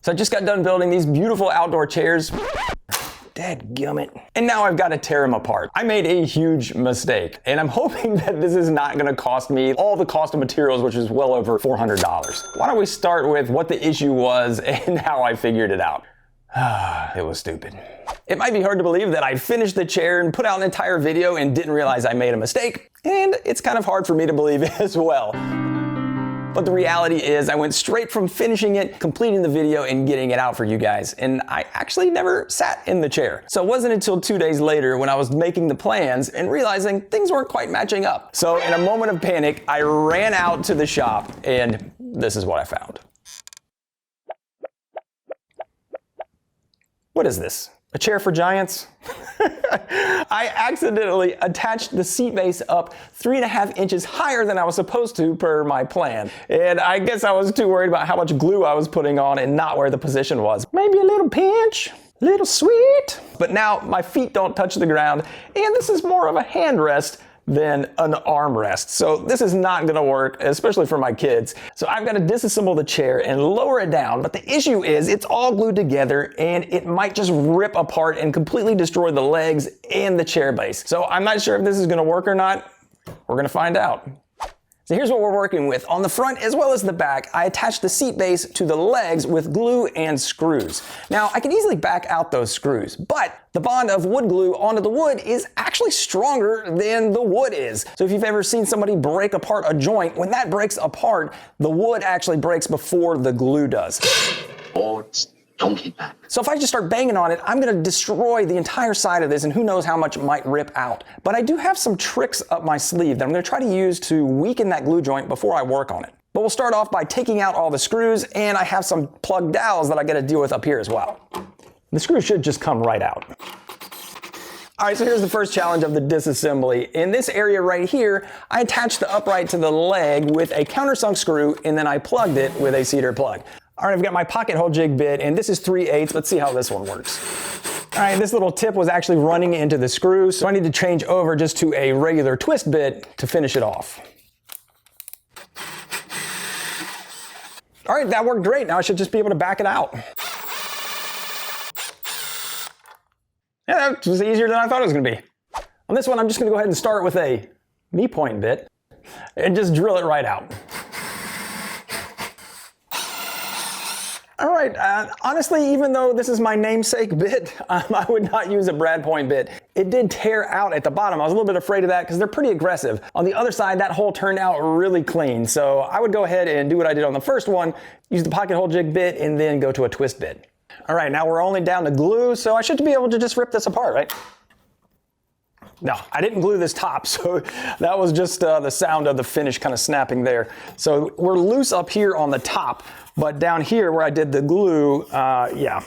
So I just got done building these beautiful outdoor chairs. Dadgummit. And now I've got to tear them apart. I made a huge mistake, and I'm hoping that this is not gonna cost me all the cost of materials, which is well over $400. Why don't we start with what the issue was and how I figured it out. It was stupid. It might be hard to believe that I finished the chair and put out an entire video and didn't realize I made a mistake, and it's kind of hard for me to believe as well. But the reality is I went straight from finishing it, completing the video, and getting it out for you guys. And I actually never sat in the chair. So it wasn't until 2 days later when I was making the plans and realizing things weren't quite matching up. So in a moment of panic, I ran out to the shop, and this is what I found. What is this? A chair for giants? I accidentally attached the seat base up 3.5 inches higher than I was supposed to per my plan. And I guess I was too worried about how much glue I was putting on and not where the position was. Maybe a little pinch, a little sweet. But now my feet don't touch the ground, and this is more of a handrest than an armrest. So this is not gonna work, especially for my kids. So I've got to disassemble the chair and lower it down. But the issue is it's all glued together and it might just rip apart and completely destroy the legs and the chair base. So I'm not sure if this is gonna work or not. We're gonna find out. So here's what we're working with. On the front as well as the back, I attached the seat base to the legs with glue and screws. Now, I can easily back out those screws, but the bond of wood glue onto the wood is actually stronger than the wood is. So if you've ever seen somebody break apart a joint, when that breaks apart, the wood actually breaks before the glue does. Don't hit that. So if I just start banging on it, I'm gonna destroy the entire side of this, and who knows how much might rip out. But I do have some tricks up my sleeve that I'm gonna try to use to weaken that glue joint before I work on it. But we'll start off by taking out all the screws, and I have some plug dowels that I gotta deal with up here as well. The screws should just come right out. All right, so here's the first challenge of the disassembly. In this area right here, I attached the upright to the leg with a countersunk screw, and then I plugged it with a cedar plug. All right, I've got my pocket hole jig bit, and this is 3/8. Let's see how this one works. All right, this little tip was actually running into the screw, so I need to change over just to a regular twist bit to finish it off. All right, that worked great. Now I should just be able to back it out. Yeah, that was easier than I thought it was gonna be. On this one, I'm just gonna go ahead and start with a knee point bit and just drill it right out. All right, honestly, even though this is my namesake bit, I would not use a brad point bit. It did tear out at the bottom. I was a little bit afraid of that because they're pretty aggressive. On the other side, that hole turned out really clean. So I would go ahead and do what I did on the first one, use the pocket hole jig bit, and then go to a twist bit. All right, now we're only down to glue, so I should be able to just rip this apart, right? No, I didn't glue this top, so that was just the sound of the finish kind of snapping there. So we're loose up here on the top, but down here where I did the glue, yeah.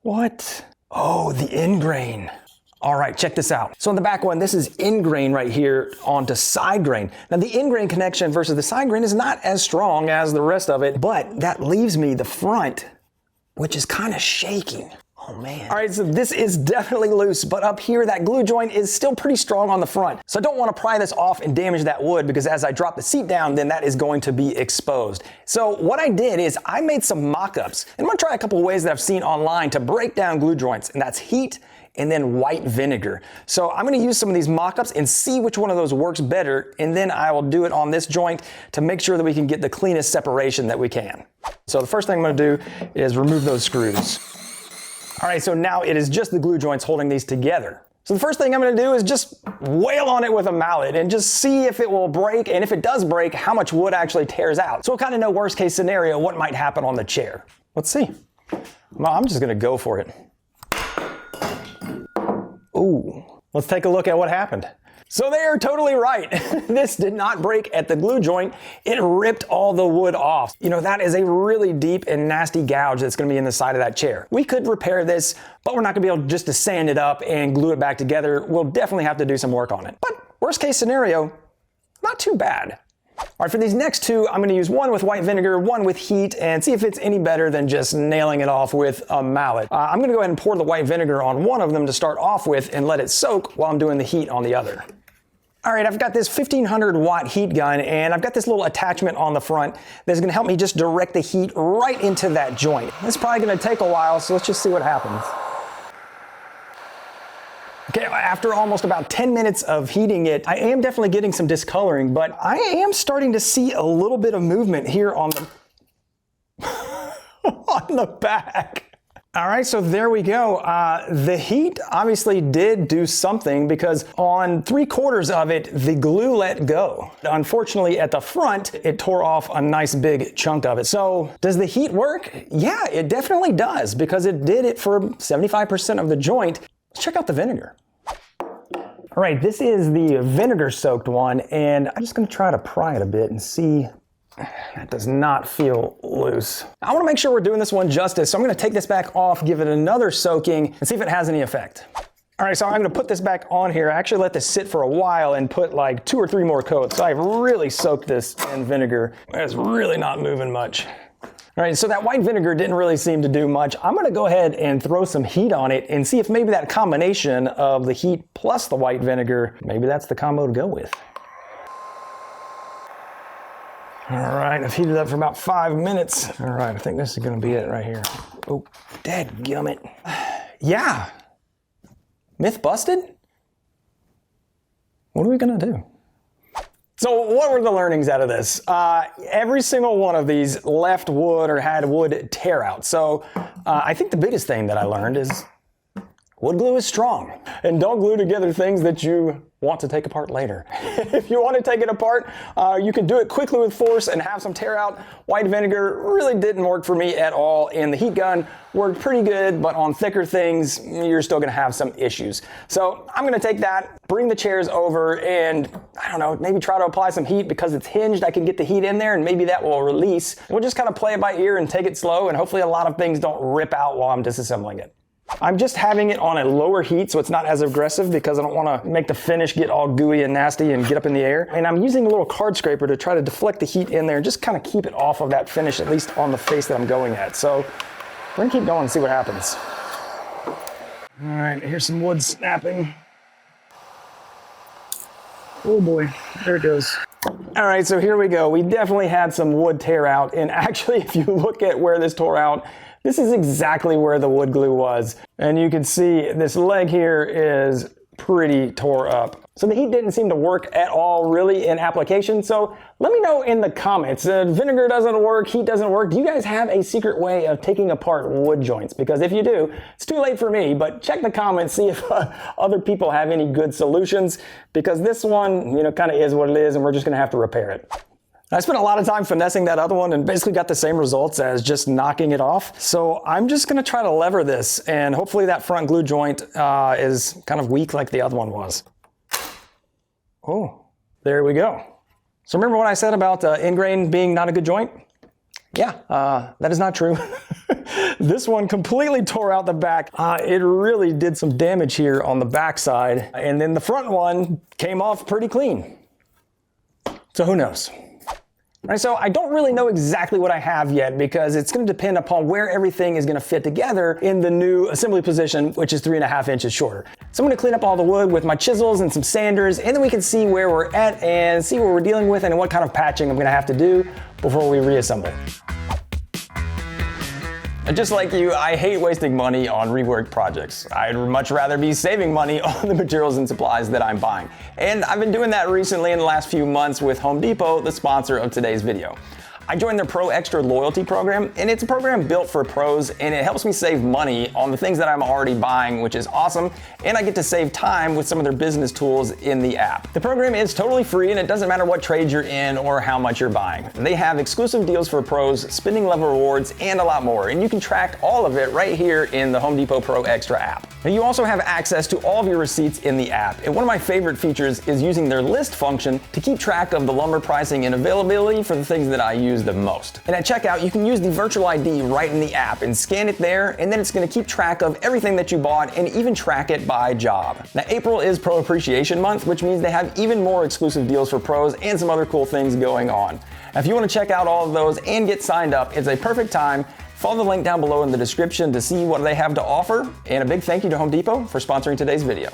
What? Oh, the end grain. All right, check this out. So on the back one, this is end grain right here onto side grain. Now the end grain connection versus the side grain is not as strong as the rest of it, but that leaves me the front, which is kind of shaking. Oh man. All right, so this is definitely loose, but up here, that glue joint is still pretty strong on the front. So I don't want to pry this off and damage that wood because as I drop the seat down, then that is going to be exposed. So what I did is I made some mock-ups, and I'm gonna try a couple of ways that I've seen online to break down glue joints, and that's heat and then white vinegar. So I'm gonna use some of these mock-ups and see which one of those works better, and then I will do it on this joint to make sure that we can get the cleanest separation that we can. So the first thing I'm gonna do is remove those screws. All right, so now it is just the glue joints holding these together. So the first thing I'm gonna do is just wail on it with a mallet and just see if it will break, and if it does break, how much wood actually tears out. So we'll kind of know worst case scenario, what might happen on the chair. Let's see. Well, I'm just gonna go for it. Ooh, let's take a look at what happened. So they are totally right. This did not break at the glue joint. It ripped all the wood off. You know, that is a really deep and nasty gouge that's gonna be in the side of that chair. We could repair this, but we're not gonna be able just to sand it up and glue it back together. We'll definitely have to do some work on it. But worst case scenario, not too bad. All right, for these next two, I'm gonna use one with white vinegar, one with heat, and see if it's any better than just nailing it off with a mallet. I'm gonna go ahead and pour the white vinegar on one of them to start off with and let it soak while I'm doing the heat on the other. All right, I've got this 1500 watt heat gun, and I've got this little attachment on the front that's gonna help me just direct the heat right into that joint. This is probably gonna take a while, so let's just see what happens. Okay, after almost about 10 minutes of heating it, I am definitely getting some discoloring, but I am starting to see a little bit of movement here on the, on the back. All right, so there we go. The heat obviously did do something because on 3/4 of it, the glue let go. Unfortunately, at the front, it tore off a nice big chunk of it. So does the heat work? Yeah, it definitely does because it did it for 75% of the joint. Let's check out the vinegar. All right, this is the vinegar soaked one, and I'm just gonna try to pry it a bit and see. That does not feel loose. I wanna make sure we're doing this one justice, so I'm gonna take this back off, give it another soaking, and see if it has any effect. All right, so I'm gonna put this back on here. I actually let this sit for a while and put like 2 or 3 more coats. So I've really soaked this in vinegar. It's really not moving much. All right, so that white vinegar didn't really seem to do much. I'm gonna go ahead and throw some heat on it and see if maybe that combination of the heat plus the white vinegar, maybe that's the combo to go with. All right, I've heated up for about 5 minutes. All right, I think this is gonna be it right here. Oh, dadgummit. Yeah. Myth busted? What are we gonna do? So what were the learnings out of this? Every single one of these left wood or had wood tear out. So I think the biggest thing that I learned is wood glue is strong. And don't glue together things that you want to take apart later. If you want to take it apart, you can do it quickly with force and have some tear out. White vinegar really didn't work for me at all, and the heat gun worked pretty good, but on thicker things, you're still gonna have some issues. So I'm gonna take that, bring the chairs over, and I don't know, maybe try to apply some heat because it's hinged. I can get the heat in there and maybe that will release. We'll just kind of play it by ear and take it slow, and hopefully a lot of things don't rip out while I'm disassembling it. I'm just having it on a lower heat so it's not as aggressive because I don't want to make the finish get all gooey and nasty and get up in the air. And I'm using a little card scraper to try to deflect the heat in there and just kind of keep it off of that finish, at least on the face that I'm going at. So we're gonna keep going and see what happens. All right, here's some wood snapping. Oh boy, there it goes. All right, so here we go. We definitely had some wood tear out, and actually if you look at where this tore out, this is exactly where the wood glue was. And you can see this leg here is pretty tore up. So the heat didn't seem to work at all really in application. So let me know in the comments, vinegar doesn't work, heat doesn't work. Do you guys have a secret way of taking apart wood joints? Because if you do, it's too late for me, but check the comments, see if other people have any good solutions, because this one, you know, kind of is what it is and we're just gonna have to repair it. I spent a lot of time finessing that other one and basically got the same results as just knocking it off. So I'm just gonna try to lever this and hopefully that front glue joint is kind of weak like the other one was. Oh, there we go. So remember what I said about ingrain being not a good joint? Yeah, that is not true. This one completely tore out the back. It really did some damage here on the back side. And then the front one came off pretty clean. So who knows? Right, so I don't really know exactly what I have yet because it's going to depend upon where everything is going to fit together in the new assembly position, which is 3.5 inches shorter. So I'm going to clean up all the wood with my chisels and some sanders, and then we can see where we're at and see what we're dealing with and what kind of patching I'm going to have to do before we reassemble. And just like you, I hate wasting money on rework projects. I'd much rather be saving money on the materials and supplies that I'm buying. And I've been doing that recently in the last few months with Home Depot, the sponsor of today's video. I joined their Pro Extra loyalty program, and it's a program built for pros, and it helps me save money on the things that I'm already buying, which is awesome, and I get to save time with some of their business tools in the app. The program is totally free, and it doesn't matter what trade you're in or how much you're buying. They have exclusive deals for pros, spending level rewards, and a lot more, and you can track all of it right here in the Home Depot Pro Extra app. Now, you also have access to all of your receipts in the app, and one of my favorite features is using their list function to keep track of the lumber pricing and availability for the things that I use the most. And at checkout, you can use the virtual ID right in the app and scan it there, and then it's going to keep track of everything that you bought and even track it by job. Now, April is Pro Appreciation Month, which means they have even more exclusive deals for pros and some other cool things going on. Now, if you want to check out all of those and get signed up, it's a perfect time. Follow the link down below in the description to see what they have to offer. And a big thank you to Home Depot for sponsoring today's video.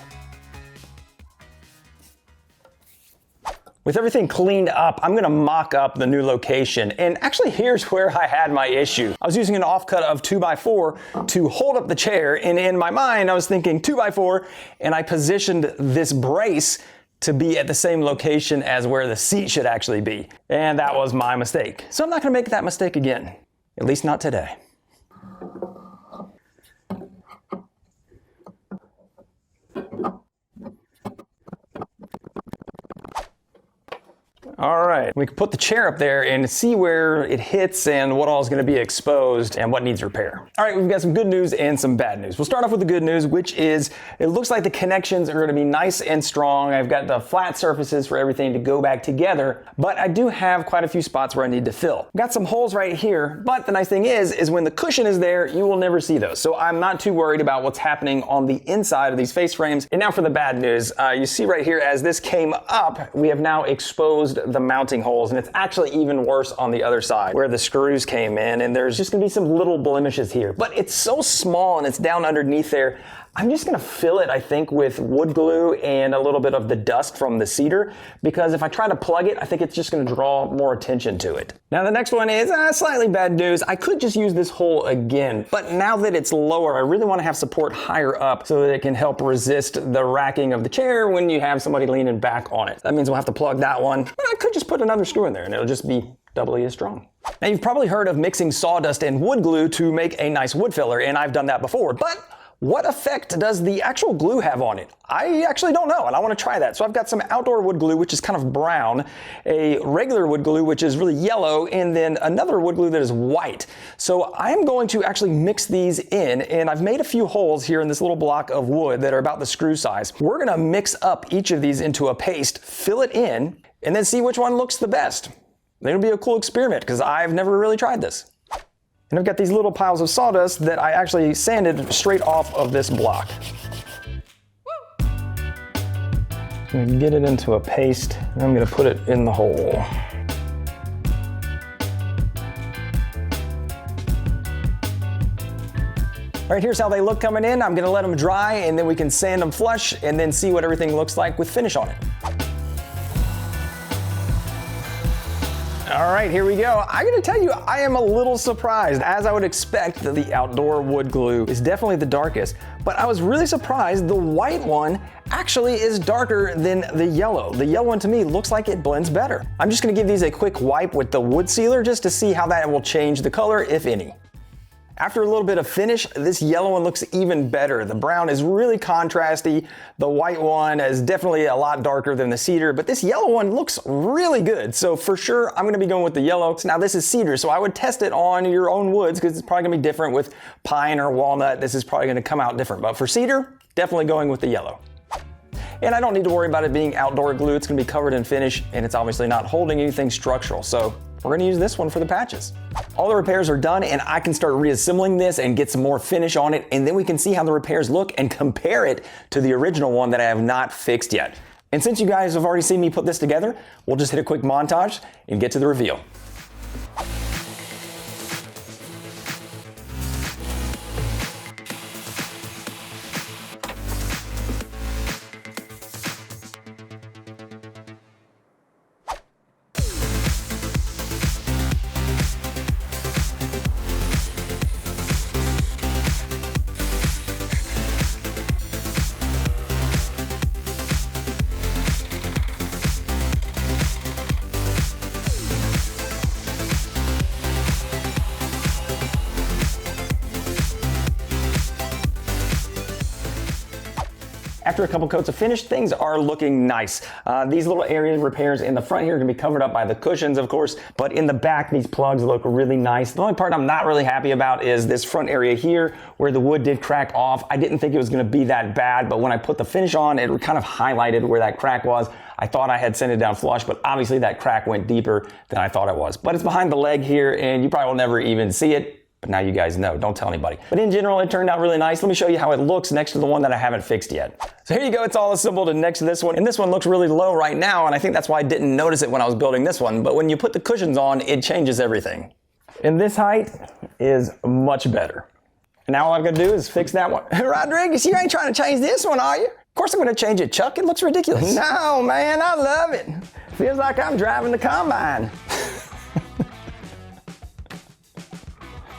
With everything cleaned up, I'm gonna mock up the new location. And actually, here's where I had my issue. I was using an offcut of 2x4 to hold up the chair, and in my mind, I was thinking 2x4, and I positioned this brace to be at the same location as where the seat should actually be. And that was my mistake. So I'm not gonna make that mistake again, at least not today. All right, we can put the chair up there and see where it hits and what all is going to be exposed and what needs repair. All right, we've got some good news and some bad news. We'll start off with the good news, which is it looks like the connections are going to be nice and strong. I've got the flat surfaces for everything to go back together, but I do have quite a few spots where I need to fill. I've got some holes right here, but the nice thing is when the cushion is there, you will never see those. So I'm not too worried about what's happening on the inside of these face frames. And now for the bad news. You see right here, as this came up, we have now exposed the mounting holes, and it's actually even worse on the other side where the screws came in, and there's just gonna be some little blemishes here. But it's so small and it's down underneath there. I'm just gonna fill it, I think, with wood glue and a little bit of the dust from the cedar, because if I try to plug it, I think it's just gonna draw more attention to it. Now the next one is slightly bad news. I could just use this hole again, but now that it's lower, I really wanna have support higher up so that it can help resist the racking of the chair when you have somebody leaning back on it. That means we'll have to plug that one. But I could just put another screw in there and it'll just be doubly as strong. Now you've probably heard of mixing sawdust and wood glue to make a nice wood filler, and I've done that before, but what effect does the actual glue have on it? I actually don't know, and I want to try that. So I've got some outdoor wood glue, which is kind of brown, a regular wood glue, which is really yellow, and then another wood glue that is white. So I'm going to actually mix these in, and I've made a few holes here in this little block of wood that are about the screw size. We're gonna mix up each of these into a paste, fill it in, and then see which one looks the best. It'll be a cool experiment, because I've never really tried this. And I've got these little piles of sawdust that I actually sanded straight off of this block. I'm gonna get it into a paste, and I'm gonna put it in the hole. All right, here's how they look coming in. I'm gonna let them dry, and then we can sand them flush, and then see what everything looks like with finish on it. All right, here we go. I gotta tell you, I am a little surprised. As I would expect, the outdoor wood glue is definitely the darkest, but I was really surprised the white one actually is darker than the yellow. The yellow one to me looks like it blends better. I'm just gonna give these a quick wipe with the wood sealer just to see how that will change the color, if any. After a little bit of finish, this yellow one looks even better. The brown is really contrasty. The white one is definitely a lot darker than the cedar, but this yellow one looks really good. So for sure, I'm gonna be going with the yellow. So now this is cedar, so I would test it on your own woods because it's probably gonna be different with pine or walnut. This is probably gonna come out different, but for cedar, definitely going with the yellow. And I don't need to worry about it being outdoor glue. It's gonna be covered in finish, and it's obviously not holding anything structural. So we're gonna use this one for the patches. All the repairs are done, and I can start reassembling this and get some more finish on it, and then we can see how the repairs look and compare it to the original one that I have not fixed yet. And since you guys have already seen me put this together, we'll just hit a quick montage and get to the reveal. After a couple coats of finish, things are looking nice. These little area repairs in the front here are gonna be covered up by the cushions, of course, but in the back, these plugs look really nice. The only part I'm not really happy about is this front area here where the wood did crack off. I didn't think it was gonna be that bad, but when I put the finish on, it kind of highlighted where that crack was. I thought I had sent it down flush, but obviously that crack went deeper than I thought it was. But it's behind the leg here, and you probably will never even see it. But now you guys know, don't tell anybody. But in general, it turned out really nice. Let me show you how it looks next to the one that I haven't fixed yet. So here you go, it's all assembled and next to this one. And this one looks really low right now, and I think that's why I didn't notice it when I was building this one. But when you put the cushions on, it changes everything. And this height is much better. And now all I've got to do is fix that one. Rodriguez, you ain't trying to change this one, are you? course I'm going to change it, Chuck. It looks ridiculous. No, man, I love it. Feels like I'm driving the combine.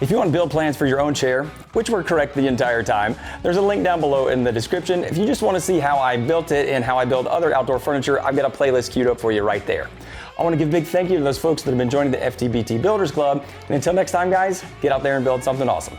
If you want build plans for your own chair, which were correct the entire time, there's a link down below in the description. If you just want to see how I built it and how I build other outdoor furniture, I've got a playlist queued up for you right there. I want to give a big thank you to those folks that have been joining the FTBT Builders Club. And until next time, guys, get out there and build something awesome.